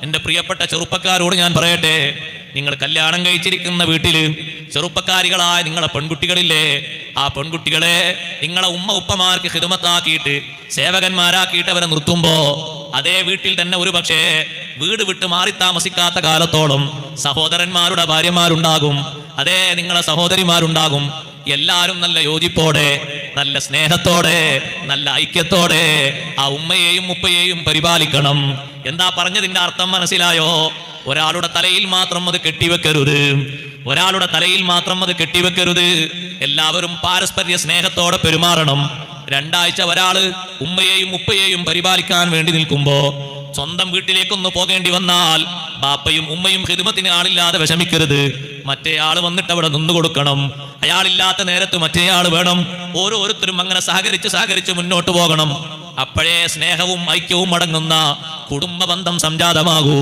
എന്റെ പ്രിയപ്പെട്ട ചെറുപ്പക്കാരോട് ഞാൻ പറയട്ടെ, നിങ്ങൾ കല്യാണം കഴിച്ചിരിക്കുന്ന വീട്ടില് ചെറുപ്പക്കാരികളായ നിങ്ങളെ പെൺകുട്ടികളില്ലേ, ആ പെൺകുട്ടികളെ നിങ്ങളെ ഉപ്പമാർക്ക് ഖിദ്മത്താക്കിയിട്ട് സേവകന്മാരാക്കിയിട്ട് അവരെ നിർത്തുമ്പോ അതേ വീട്ടിൽ തന്നെ ഒരു പക്ഷേ വീട് വിട്ട് മാറി താമസിക്കാത്ത കാലത്തോളം സഹോദരന്മാരുടെ ഭാര്യമാരുണ്ടാകും, അതേ നിങ്ങളെ സഹോദരിമാരുണ്ടാകും. എല്ലാവരും നല്ല യോജിപ്പോടെ, നല്ല സ്നേഹത്തോടെ, നല്ല ഐക്യത്തോടെ ആ ഉമ്മയെയും ഉപ്പയെയും പരിപാലിക്കണം. എന്താ പറഞ്ഞതിന്റെ അർത്ഥം മനസ്സിലായോ? ഒരാളുടെ തലയിൽ മാത്രം അത് കെട്ടിവെക്കരുത്, ഒരാളുടെ തലയിൽ മാത്രം അത് കെട്ടിവെക്കരുത്. എല്ലാവരും പാരസ്പര്യ സ്നേഹത്തോടെ പെരുമാറണം. രണ്ടാഴ്ച ഒരാള് ഉമ്മയെയും ഉപ്പയെയും പരിപാലിക്കാൻ വേണ്ടി നിൽക്കുമ്പോ സ്വന്തം വീട്ടിലേക്കൊന്ന് പോകേണ്ടി വന്നാൽ ബാപ്പയും ഉമ്മയും ഖിദ്മത്തിന് ആളില്ലാതെ വിഷമിക്കരുത്. മറ്റേ ആള് വന്നിട്ട് അവിടെ നിന്നു കൊടുക്കണം. അയാളില്ലാത്ത നേരത്ത് മറ്റേ ആള് വേണം. ഓരോരുത്തരും അങ്ങനെ സഹകരിച്ച് മുന്നോട്ട് പോകണം. അപ്പോഴേ സ്നേഹവും ഐക്യവും അടങ്ങുന്ന കുടുംബ ബന്ധം സംജാതമാകൂ.